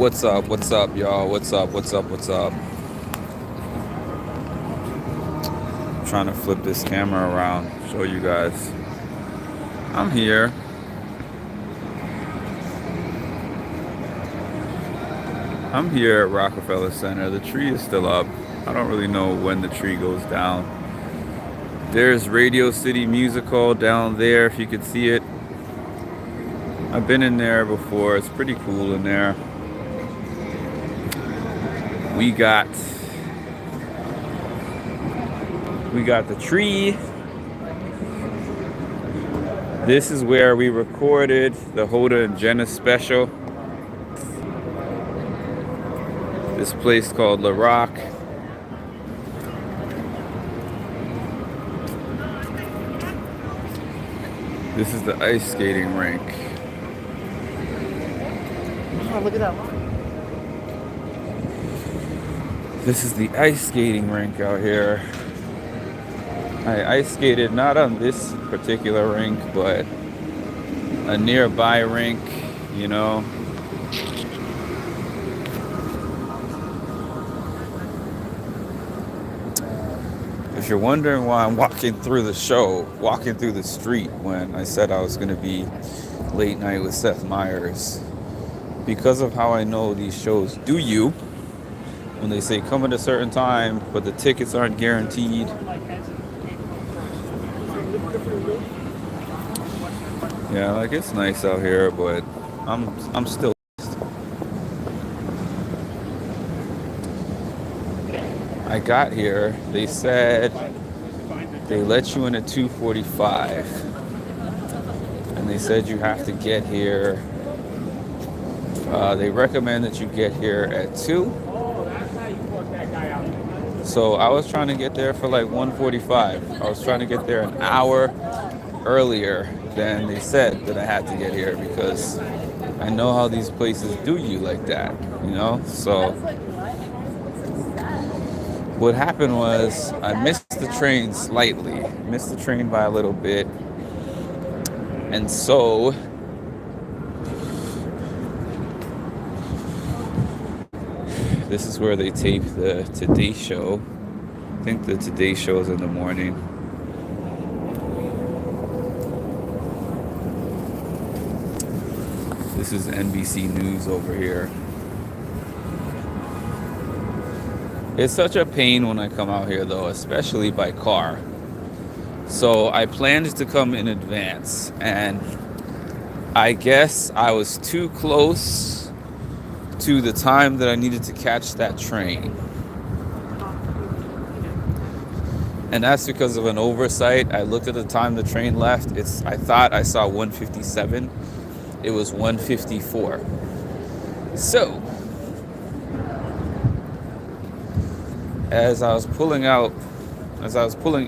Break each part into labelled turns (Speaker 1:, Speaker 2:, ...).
Speaker 1: What's up, y'all? What's up? I'm trying to flip this camera around, show you guys. I'm here. I'm here at Rockefeller Center. The tree is still up. I don't really know when the tree goes down. There's Radio City Music Hall down there, if you could see it. I've been in there before. It's pretty cool in there. We got the tree. This is where we recorded the Hoda and Jenna special. This place called La Rock. This is the ice skating rink.
Speaker 2: Oh, look at that line.
Speaker 1: This is the ice skating rink out here. I ice skated not on this particular rink, but a nearby rink, you know. If you're wondering why I'm walking through the street when I said I was going to be late night with Seth Meyers, because of how I know these shows do you, when they say come at a certain time, but the tickets aren't guaranteed. Yeah, like it's nice out here, but I'm still. I got here. They said they let you in at 2:45, and they said you have to get here. They recommend that you get here at 2. So I was trying to get there for like 1:45. I was trying to get there an hour earlier than they said that I had to get here, because I know how these places do you like that, you know? So what happened was I missed the train slightly, missed the train by a little bit. And so this is where they tape the Today Show. I think the Today Show is in the morning. This is NBC News over here. It's such a pain when I come out here though, especially by car. So I planned to come in advance, and I guess I was too close to the time that I needed to catch that train. And that's because of an oversight. I looked at the time the train left. I thought I saw 1:57. It was 1:54. So, as I was pulling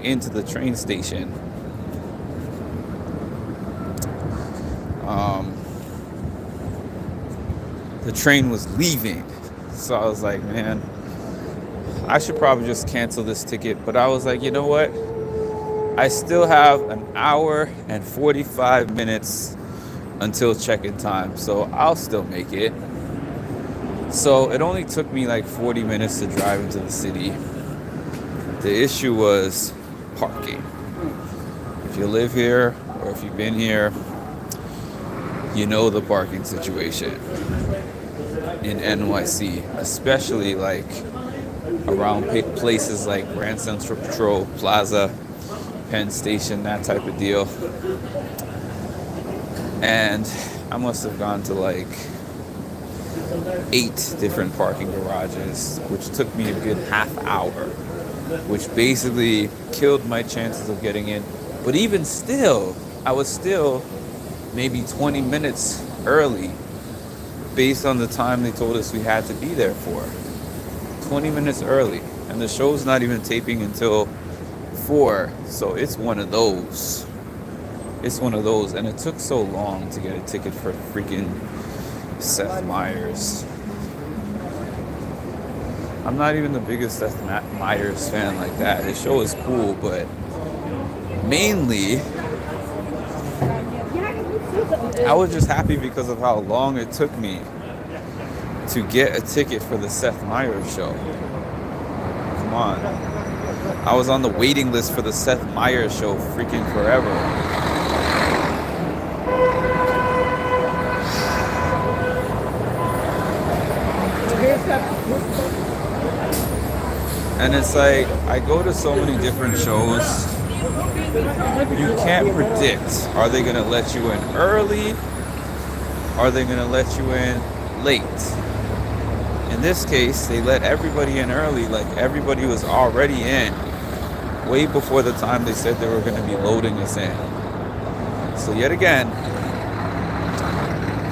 Speaker 1: into the train station, the train was leaving. So I was like, man, I should probably just cancel this ticket. But I was like, you know what? I still have an hour and 45 minutes until check-in time, so I'll still make it. So it only took me like 40 minutes to drive into the city. The issue was parking. If you live here or if you've been here, you know the parking situation in NYC, especially like around places like Grand Central Patrol Plaza, Penn Station, that type of deal. And I must have gone to like 8 different parking garages, which took me a good half hour, which basically killed my chances of getting in. But even still, I was still maybe 20 minutes early based on the time they told us we had to be there for. 20 minutes early. And the show's not even taping until 4. So it's one of those. And it took so long to get a ticket for freaking Seth Meyers. I'm not even the biggest Seth Meyers fan like that. His show is cool, but mainly I was just happy because of how long it took me to get a ticket for the Seth Meyers show. Come on. I was on the waiting list for the Seth Meyers show freaking forever. And it's like, I go to so many different shows. You can't predict. Are they going to let you in early? Are they going to let you in late? In this case, they let everybody in early. Like, everybody was already in way before the time they said they were going to be loading us in. So yet again,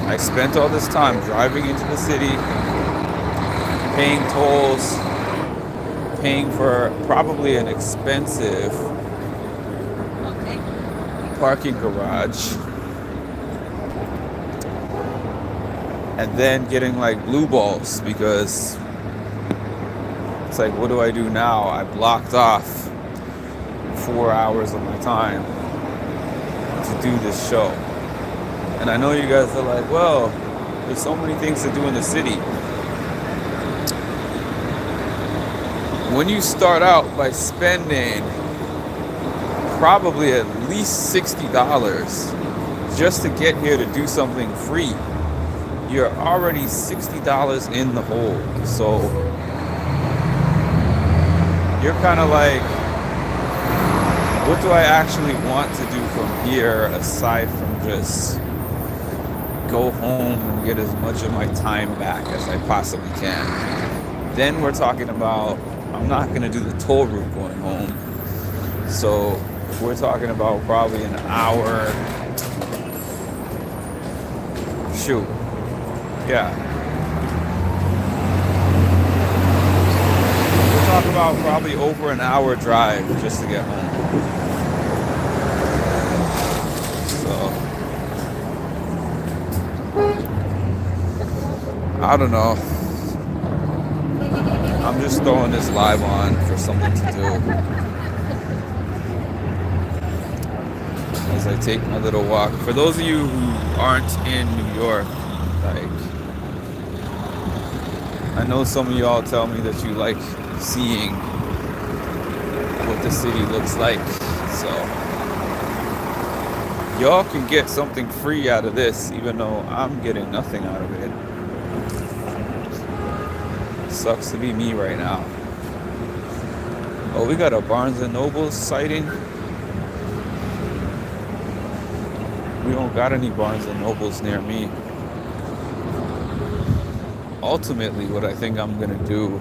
Speaker 1: I spent all this time driving into the city, paying tolls, paying for probably an expensive parking garage, and then getting like blue balls because it's like, what do I do now? I blocked off 4 hours of my time to do this show. And I know you guys are like, well, there's so many things to do in the city. When you start out by spending probably at least $60 just to get here to do something free, you're already $60 in the hole. So you're kind of like, what do I actually want to do from here aside from just go home and get as much of my time back as I possibly can? Then we're talking about, I'm not going to do the toll route going home. So we're talking about probably an hour. Shoot. Yeah. We're talking about probably over an hour drive just to get home. So I don't know. I'm just throwing this live on for something to do as I take my little walk. For those of you who aren't in New York, like, I know some of y'all tell me that you like seeing what the city looks like. So y'all can get something free out of this, even though I'm getting nothing out of it. Sucks to be me right now. Oh, we got a Barnes and Noble sighting. We don't got any Barnes and Nobles near me. Ultimately, what I think I'm gonna do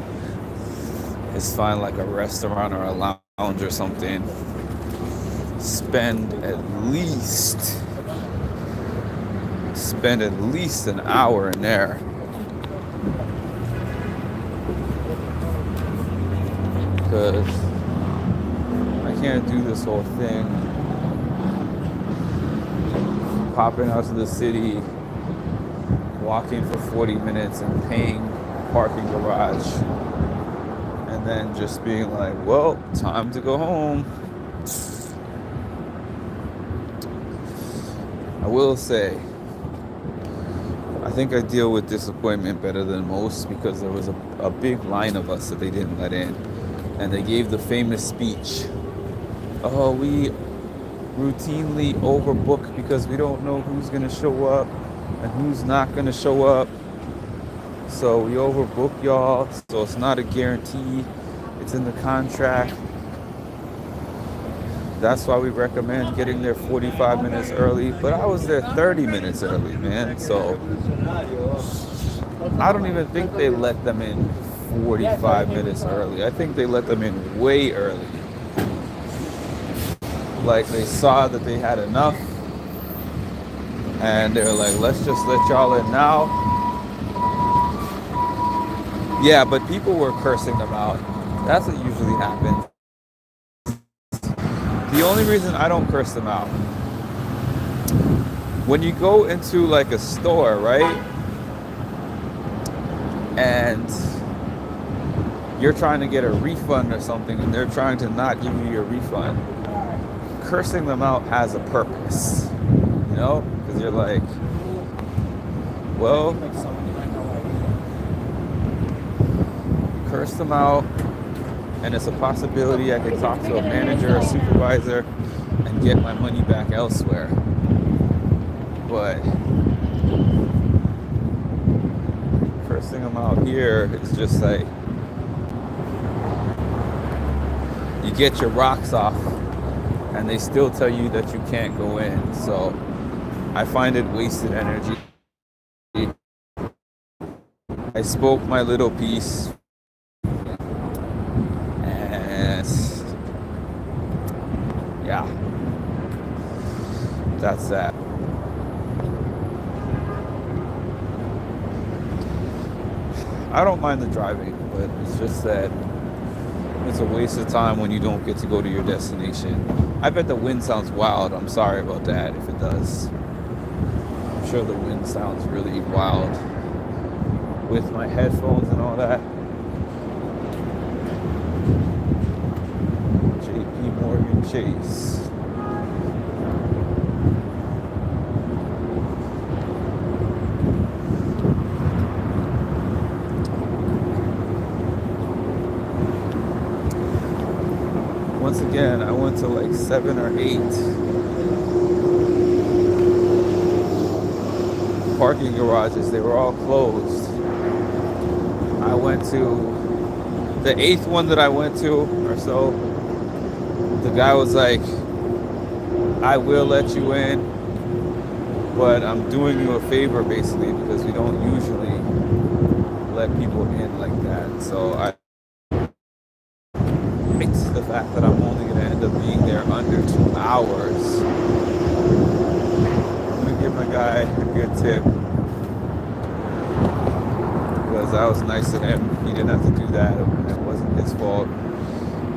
Speaker 1: is find like a restaurant or a lounge or something. Spend at least an hour in there. Because I can't do this whole thing popping out to the city, walking for 40 minutes and paying parking garage, and then just being like, well, time to go home. I will say, I think I deal with disappointment better than most because there was a big line of us that they didn't let in. And they gave the famous speech, oh, we routinely overbook because we don't know who's going to show up and who's not going to show up. So we overbook y'all, so it's not a guarantee. It's in the contract. That's why we recommend getting there 45 minutes early. But I was there 30 minutes early, man. So I don't even think they let them in 45 minutes early. I think they let them in way early. Like, they saw that they had enough and they were like, let's just let y'all in now. Yeah, but people were cursing them out. That's what usually happens. The only reason I don't curse them out, when you go into like a store, right? And you're trying to get a refund or something and they're trying to not give you your refund, cursing them out has a purpose, you know? Because you're like, well, curse them out, and it's a possibility I could talk to a manager or supervisor and get my money back elsewhere. But cursing them out here is just like, you get your rocks off and they still tell you that you can't go in. So I find it wasted energy. I spoke my little piece, and yeah, that's that. I don't mind the driving, but it's just that it's a waste of time when you don't get to go to your destination. I bet the wind sounds wild. I'm sorry about that if it does. I'm sure the wind sounds really wild with my headphones and all that. JP Morgan Chase. Once again, I went to like 7 or 8 parking garages. They were all closed. I went to the 8th one that I went to or so. The guy was like, I will let you in, but I'm doing you a favor basically because we don't usually let people in like that. So I hate the fact that I'm only going to end up being there under 2 hours. I'm going to give my guy a good tip, because I was nice to him. He didn't have to do that. It wasn't his fault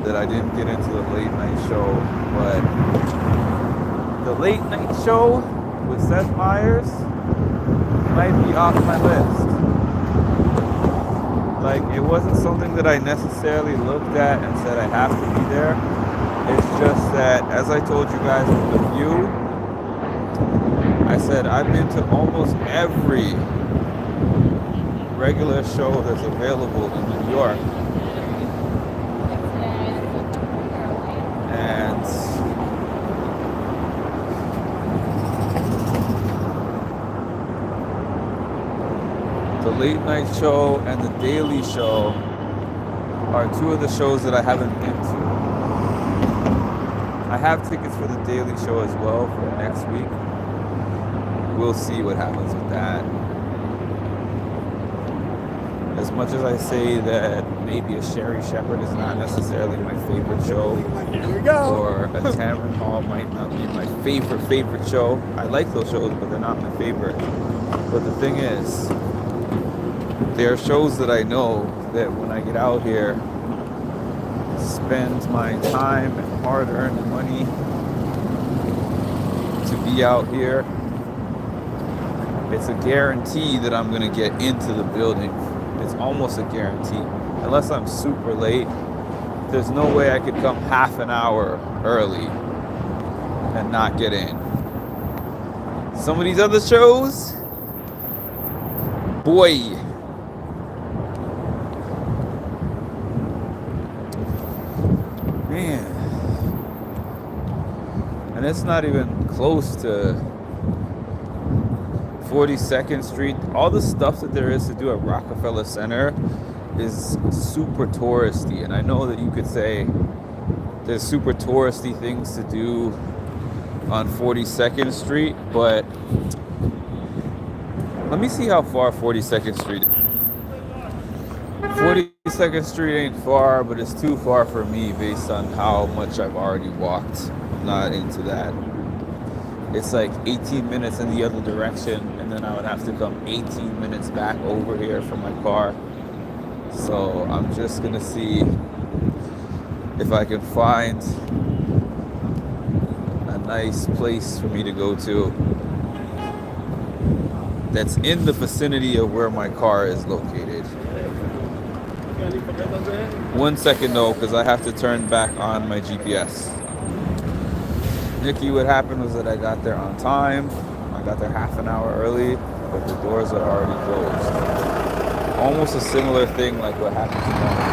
Speaker 1: that I didn't get into the late night show. But the late night show with Seth Meyers might be off my list. Like, it wasn't something that I necessarily looked at and said I have to be there. It's just that, as I told you guys with The View, I said I've been to almost every regular show that's available in New York. And the late night show and the daily show are 2 of the shows that I haven't been to. I have tickets for the daily show as well for next week. We'll see what happens with that. As much as I say that maybe a Sherry Shepherd is not necessarily my favorite show, or a Tamron Hall might not be my favorite show. I like those shows, but they're not my favorite. But the thing is, there are shows that I know that when I get out here, spend my time and hard-earned money to be out here, it's a guarantee that I'm going to get into the building. It's almost a guarantee. Unless I'm super late, there's no way I could come half an hour early and not get in. Some of these other shows, boy. Man. And it's not even close to 42nd Street. All the stuff that there is to do at Rockefeller Center is super touristy. And I know that you could say there's super touristy things to do on 42nd Street, but let me see how far 42nd Street is. 42nd Street ain't far, but it's too far for me based on how much I've already walked. I'm not into that. It's like 18 minutes in the other direction, and then I would have to come 18 minutes back over here from my car. So I'm just gonna see if I can find a nice place for me to go to that's in the vicinity of where my car is located. 1 second though, because I have to turn back on my GPS. Nikki, what happened was that I got there on time. I got there half an hour early, but the doors are already closed. almost a similar thing like what happened to Mountain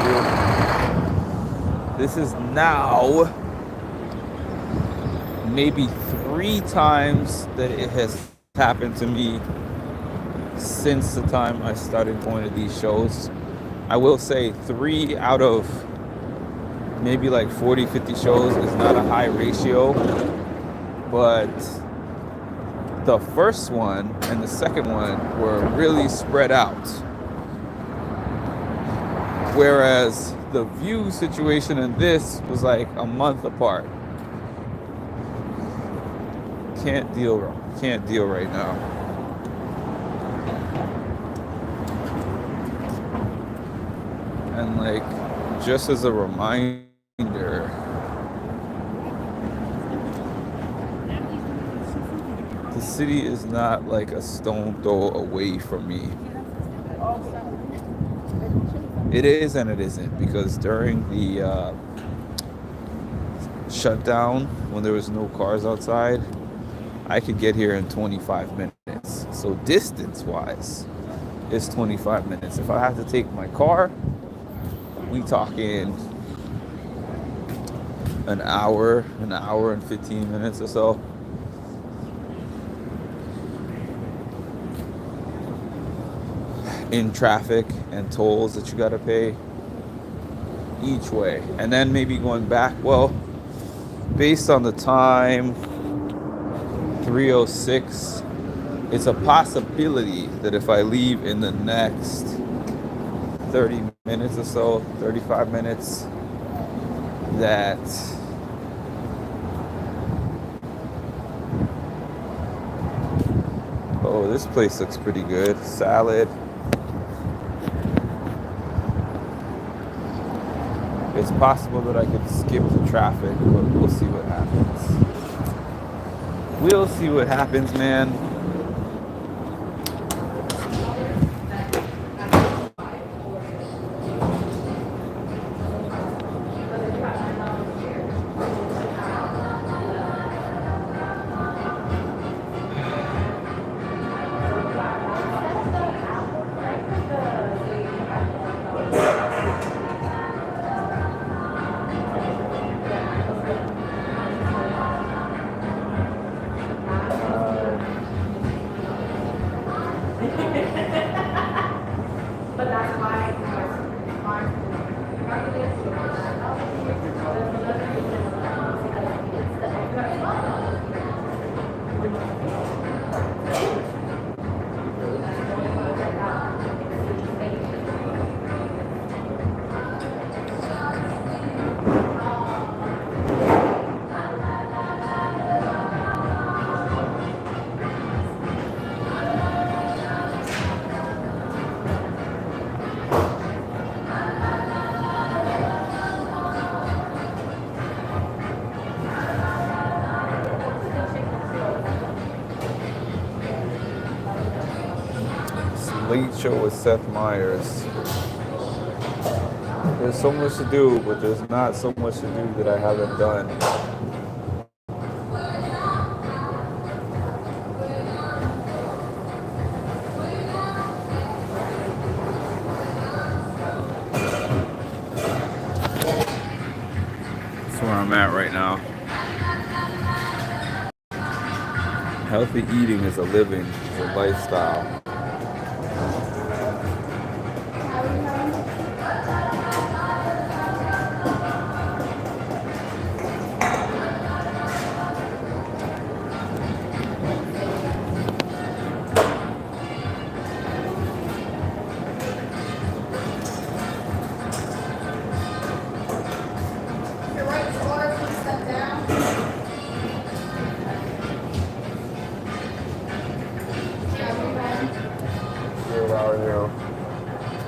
Speaker 1: Dew. This is now maybe 3 times that it has happened to me since the time I started going to these shows. I will say 3 out of maybe like 40, 50 shows is not a high ratio, but the first one and the second one were really spread out. Whereas the View situation and this was like a month apart. Can't deal right now. And like, just as a reminder, the city is not like a stone throw away from me. It is and it isn't, because during the shutdown, when there was no cars outside, I could get here in 25 minutes. So distance-wise, it's 25 minutes. If I have to take my car, we talking an hour and 15 minutes or so. In traffic and tolls that you gotta pay each way. And then maybe going back, well, based on the time, 3:06, it's a possibility that if I leave in the next 30 minutes or so, 35 minutes, that oh, this place looks pretty good. Salad. It's possible that I could skip the traffic, but we'll see what happens. We'll see what happens, man. Late Show with Seth Meyers. There's so much to do, but there's not so much to do that I haven't done. That's where I'm at right now. Healthy eating is a living, it's a lifestyle.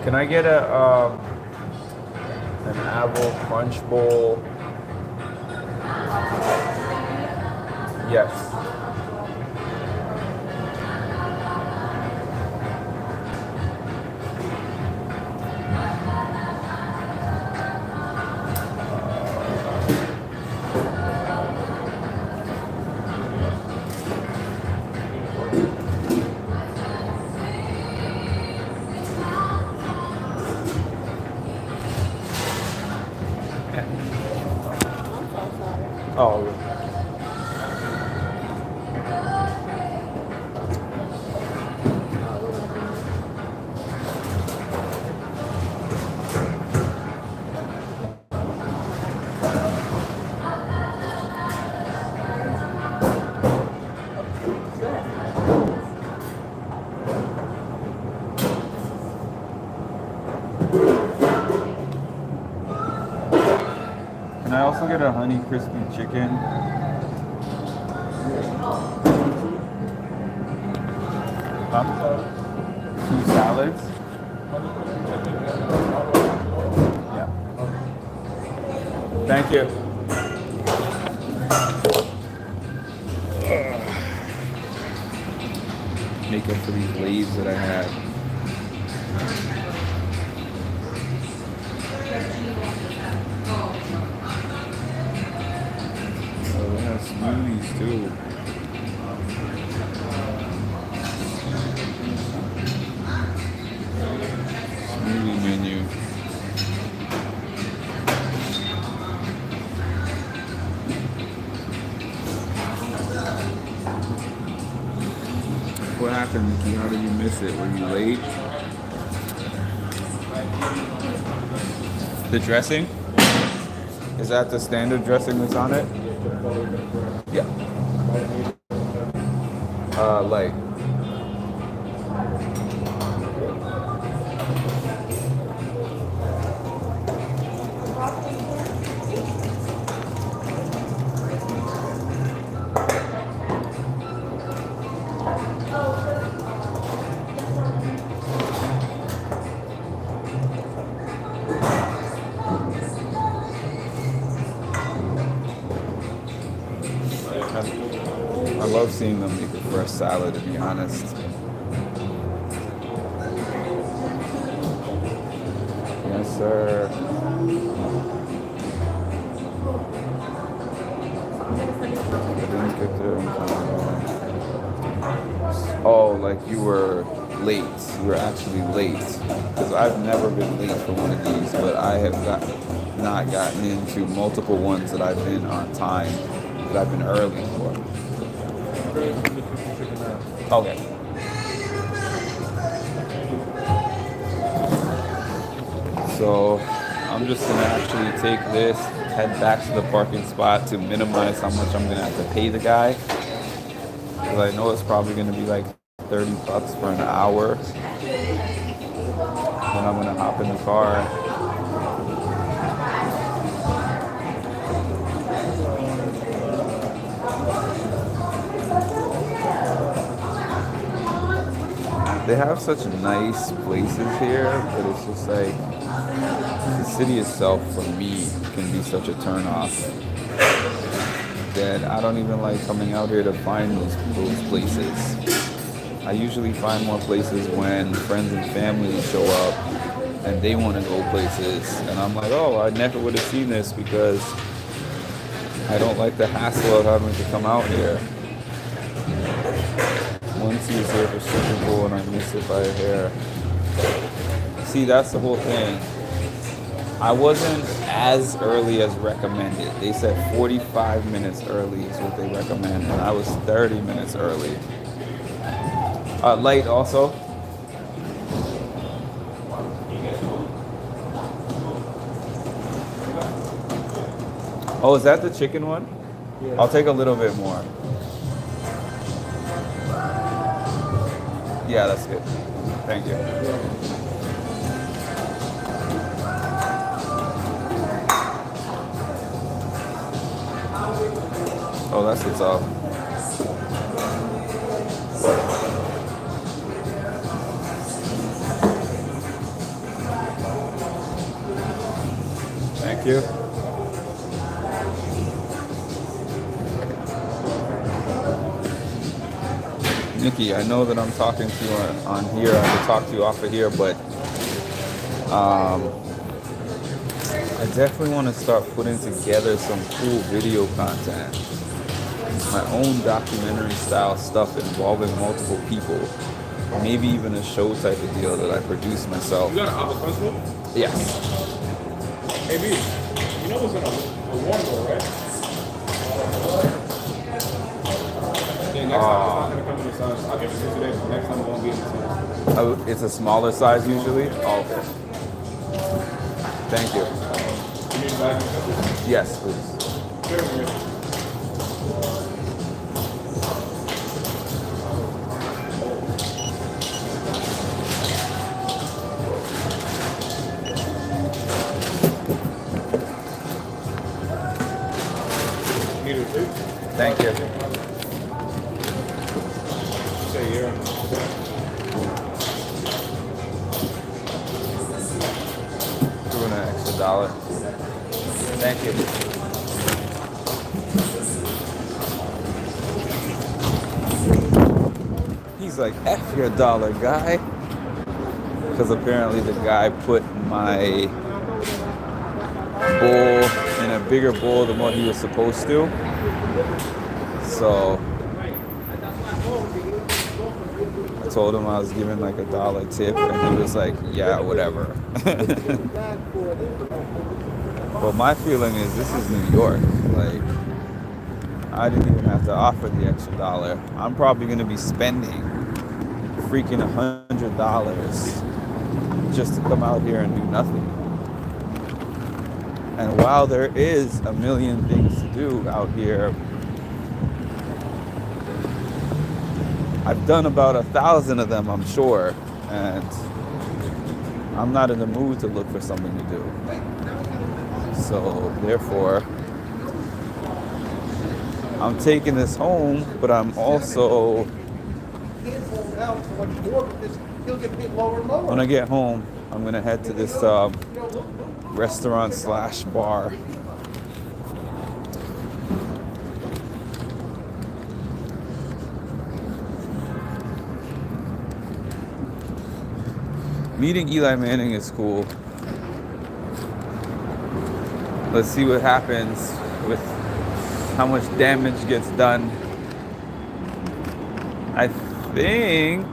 Speaker 1: Can I get an apple crunch bowl? Yes. also get a honey crispy chicken. Huh? 2 salads. Yeah. Thank you. Make up for these leaves that I had. Oh, they have smoothies too. Smoothie menu. What happened, Nikki? How did you miss it? Were you late? The dressing? Is that the standard dressing that's on it? Yeah. Light. I love seeing them make a fresh salad, to be honest. Yes, sir. I didn't get there. Oh, like you were late. You were actually late. Because I've never been late for one of these, but I have not gotten into multiple ones that I've been on time, that I've been early for. Okay. So I'm just gonna actually take this, head back to the parking spot to minimize how much I'm gonna have to pay the guy. Because I know it's probably gonna be like $30 for an hour. Then I'm gonna hop in the car. They have such nice places here, but it's just like the city itself for me can be such a turn off that I don't even like coming out here to find those places. I usually find more places when friends and family show up and they want to go places, and I'm like, oh, I never would have seen this because I don't like the hassle of having to come out here. Once he was here for Super Bowl and I missed it by a hair. See, that's the whole thing. I wasn't as early as recommended. They said 45 minutes early is what they recommend, and I was 30 minutes early. Late also. Oh, is that the chicken one? Yeah. I'll take a little bit more. Yeah, that's good. Thank you. Oh, that's what's up. Thank you. Nikki, I know that I'm talking to you on here. I can talk to you off of here, but I definitely want to start putting together some cool video content. My own documentary style stuff involving multiple people. Maybe even a show type of deal that I produce myself.
Speaker 3: You got an Apple Pencil?
Speaker 1: Yes.
Speaker 3: Hey, B, you know what's in a warm door, right? Yeah, next time it's not going to come in the size. I'll give it to you today, but next time it won't be in the size.
Speaker 1: Oh, it's a smaller size usually? Oh, okay. Thank you.
Speaker 3: You need a bag of pencils?
Speaker 1: Yes, please.
Speaker 3: Here, here. here.
Speaker 1: Doing an extra dollar. Thank you. He's like, F your dollar, guy. Because apparently the guy put my bowl in a bigger bowl than what he was supposed to. So I told him I was giving like a dollar tip, and he was like, yeah, whatever. But my feeling is this is New York. Like, I didn't even have to offer the extra dollar. I'm probably going to be spending freaking $100 just to come out here and do nothing. And while there is a million things to do out here, I've done about 1,000 of them, I'm sure, and I'm not in the mood to look for something to do. So therefore, I'm taking this home, but I'm also, when I get home, I'm gonna head to this restaurant / bar. Meeting Eli Manning is cool. Let's see what happens with how much damage gets done. I think,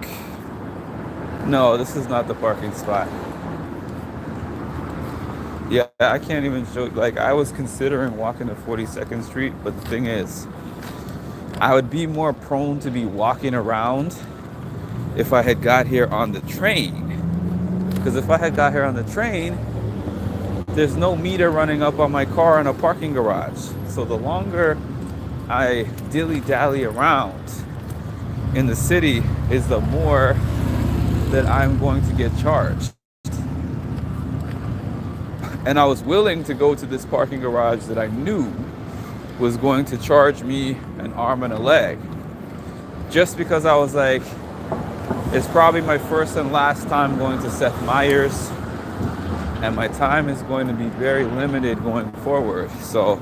Speaker 1: no, this is not the parking spot. Yeah, I can't even show, like, I was considering walking to 42nd Street, but the thing is, I would be more prone to be walking around if I had got here on the train. Because if I had got here on the train, there's no meter running up on my car in a parking garage. So the longer I dilly-dally around in the city is the more that I'm going to get charged. And I was willing to go to this parking garage that I knew was going to charge me an arm and a leg. Just because I was like, it's probably my first and last time going to Seth Meyers, and my time is going to be very limited going forward. So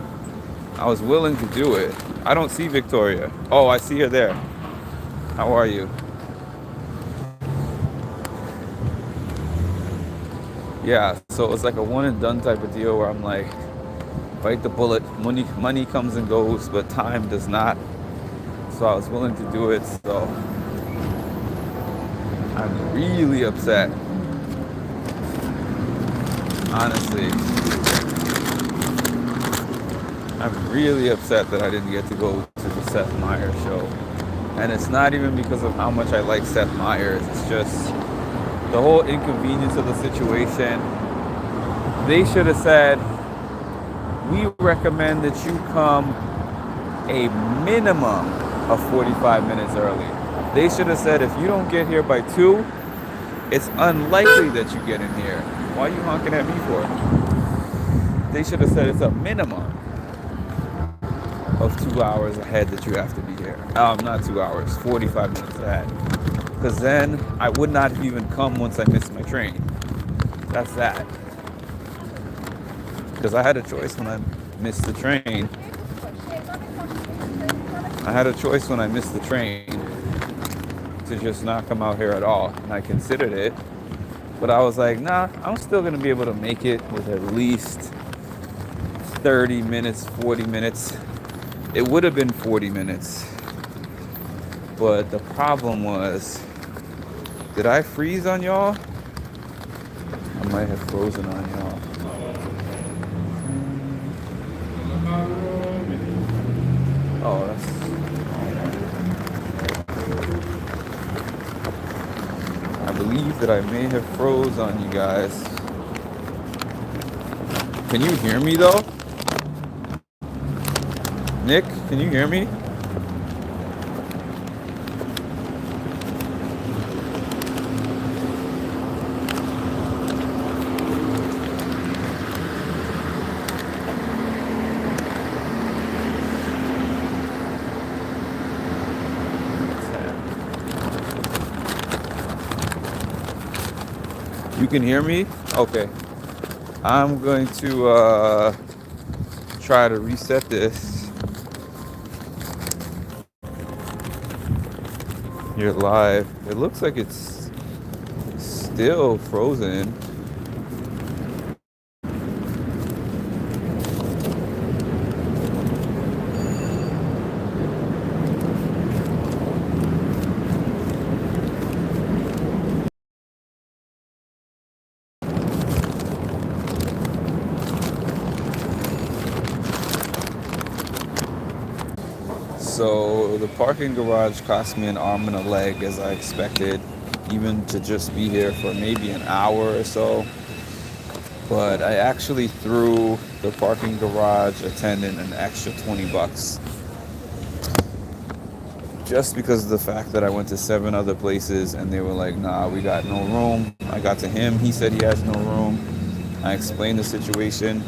Speaker 1: I was willing to do it. I don't see Victoria. Oh, I see her there. How are you? Yeah, so it was like a one and done type of deal where I'm like, bite the bullet. Money comes and goes, but time does not. So I was willing to do it. So I'm really upset. Honestly, I'm really upset that I didn't get to go to the Seth Meyers show. And it's not even because of how much I like Seth Meyers. It's just the whole inconvenience of the situation. They should have said, we recommend that you come a minimum of 45 minutes early. They should have said, if you don't get here by 2, it's unlikely that you get in here. Why are you honking at me for? They should have said it's a minimum of 2 hours ahead that you have to be here. Not 2 hours, 45 minutes ahead. Because then I would not have even come once I missed my train. That's that. Because I had a choice when I missed the train. To just not come out here at all. And I considered it. But I was like, nah, I'm still going to be able to make it with at least 30 minutes, 40 minutes. It would have been 40 minutes. But the problem was, did I freeze on y'all? I might have frozen on y'all. Oh, that's... I believe that I may have froze on you guys. Can you hear me though? Nick, can you hear me? You can hear me? Okay. I'm going to try to reset this. You're live. It looks like it's still frozen. So the parking garage cost me an arm and a leg as I expected, even to just be here for maybe an hour or so. But I actually threw the parking garage attendant an extra 20 bucks just because of the fact that I went to 7 other places and they were like, nah, we got no room. I got to him, he said he has no room. I explained the situation.